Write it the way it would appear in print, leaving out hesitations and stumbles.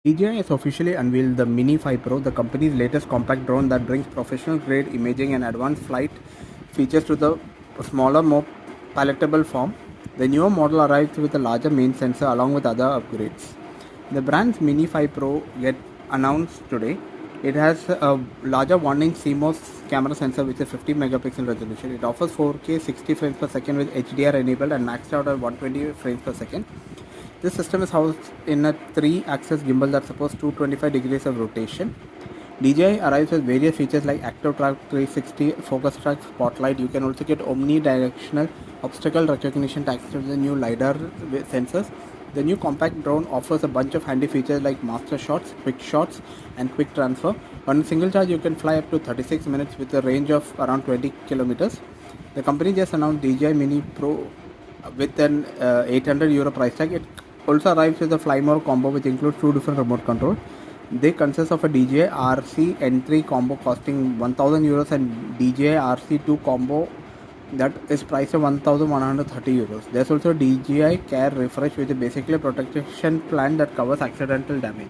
DJI has officially unveiled the Mini 5 Pro, the company's latest compact drone that brings professional-grade imaging and advanced flight features to the smaller, more palatable form. The newer model arrives with a larger main sensor along with other upgrades. The brand's Mini 5 Pro get announced today. It has a larger 1-inch CMOS camera sensor with a 50 megapixel resolution. It offers 4K 60 frames per second with HDR enabled and maxed out at 120 frames per second. This system is housed in a 3-axis gimbal that supports 225 degrees of rotation. DJI arrives with various features like ActiveTrack 360, FocusTrack, Spotlight. You can also get omnidirectional obstacle recognition thanks to the new LiDAR sensors. The new compact drone offers a bunch of handy features like MasterShots, QuickShots, and Quick Transfer. On a single charge, you can fly up to 36 minutes with a range of around 20 kilometers. The company just announced DJI Mini Pro with an €800 price tag. It also arrives with a Fly More combo, which includes 2 different remote controls. They consist of a DJI RC N3 combo costing €1,000 and DJI RC2 combo that is priced at €1,130. There's also DJI Care Refresh, which is basically a protection plan that covers accidental damage.